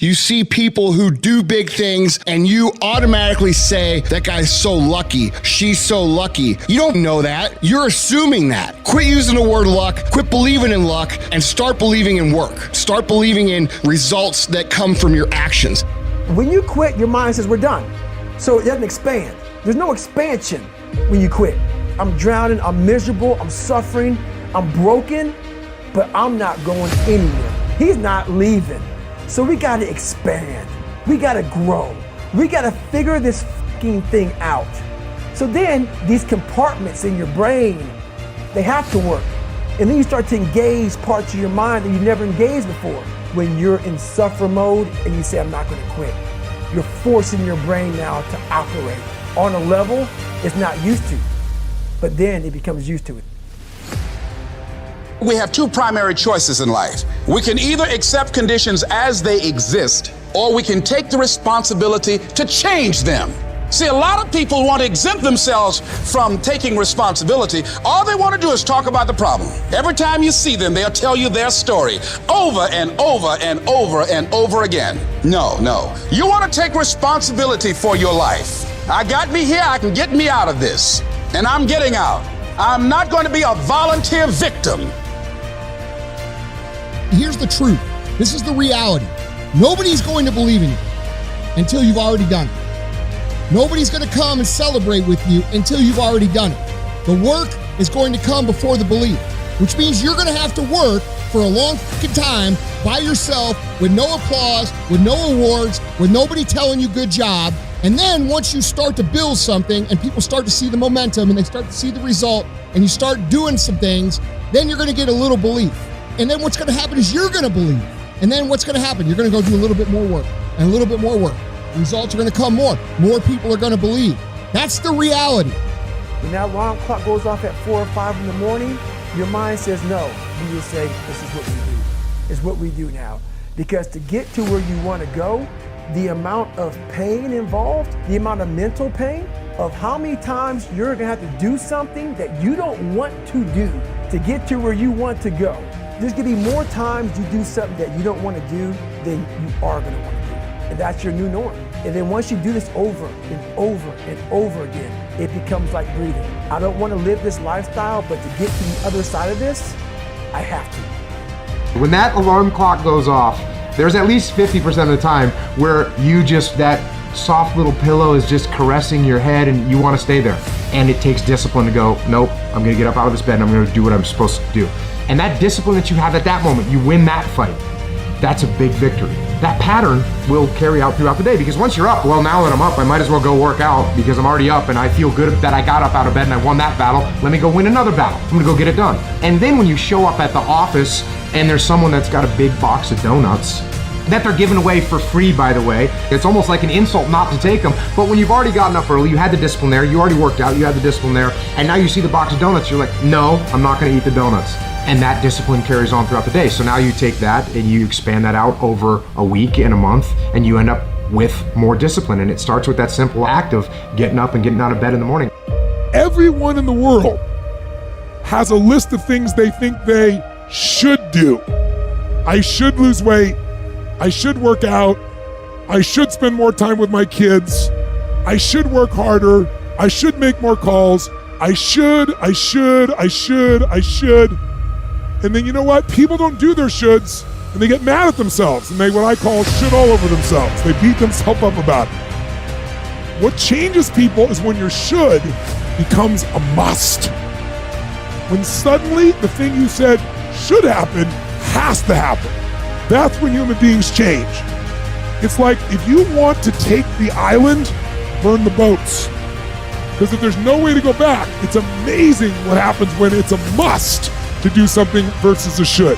You see people who do big things and you automatically say, that guy's so lucky, she's so lucky. You don't know that. You're assuming that. Quit using the word luck, quit believing in luck, and start believing in work. Start believing in results that come from your actions. When you quit, your mind says we're done. So it doesn't expand. There's no expansion when you quit. I'm drowning, I'm miserable, I'm suffering, I'm broken, but I'm not going anywhere. He's not leaving. So we gotta expand. We gotta grow. We gotta figure this fucking thing out. So then these compartments in your brain, they have to work. And then you start to engage parts of your mind that you never engaged before. When you're in suffer mode and you say, I'm not gonna quit. You're forcing your brain now to operate on a level it's not used to. But then it becomes used to it. We have two primary choices in life. We can either accept conditions as they exist, or we can take the responsibility to change them. See, a lot of people want to exempt themselves from taking responsibility. All they want to do is talk about the problem. Every time you see them, they'll tell you their story over and over and over and over again. No. You want to take responsibility for your life. I got me here, I can get me out of this. And I'm getting out. I'm not going to be a volunteer victim. Here's the truth. This is the reality. Nobody's going to believe in you until you've already done it. Nobody's going to come and celebrate with you until you've already done it. The work is going to come before the belief, which means you're going to have to work for a long fucking time by yourself with no applause, with no awards, with nobody telling you good job. And then once you start to build something and people start to see the momentum and they start to see the result and you start doing some things, then you're going to get a little belief. And then what's going to happen is you're going to believe. And then what's going to happen? You're going to go do a little bit more work and a little bit more work. Results are going to come more. More people are going to believe. That's the reality. When that alarm clock goes off at 4 or 5 in the morning, your mind says no. You just say, this is what we do. It's what we do now. Because to get to where you want to go, the amount of pain involved, the amount of mental pain, of how many times you're going to have to do something that you don't want to do to get to where you want to go. There's going to be more times you do something that you don't want to do than you are going to want to do. And that's your new norm. And then once you do this over and over and over again, it becomes like breathing. I don't want to live this lifestyle, but to get to the other side of this, I have to. When that alarm clock goes off, there's at least 50% of the time where that soft little pillow is just caressing your head and you want to stay there. And it takes discipline to go, nope, I'm going to get up out of this bed and I'm going to do what I'm supposed to do. And that discipline that you have at that moment, you win that fight. That's a big victory. That pattern will carry out throughout the day because once you're up, well, now that I'm up, I might as well go work out because I'm already up and I feel good that I got up out of bed and I won that battle. Let me go win another battle. I'm gonna go get it done. And then when you show up at the office and there's someone that's got a big box of donuts that they're giving away for free, by the way, it's almost like an insult not to take them. But when you've already gotten up early, you had the discipline there, you already worked out, you had the discipline there, and now you see the box of donuts, you're like, no, I'm not gonna eat the donuts. And that discipline carries on throughout the day. So now you take that and you expand that out over a week and a month, and you end up with more discipline. And it starts with that simple act of getting up and getting out of bed in the morning. Everyone in the world has a list of things they think they should do. I should lose weight. I should work out. I should spend more time with my kids. I should work harder. I should make more calls. I should. And then you know what? People don't do their shoulds and they get mad at themselves and they what I call shit all over themselves. They beat themselves up about it. What changes people is when your should becomes a must. When suddenly the thing you said should happen has to happen. That's when human beings change. It's like if you want to take the island, burn the boats. Because if there's no way to go back, it's amazing what happens when it's a must to do something versus a should.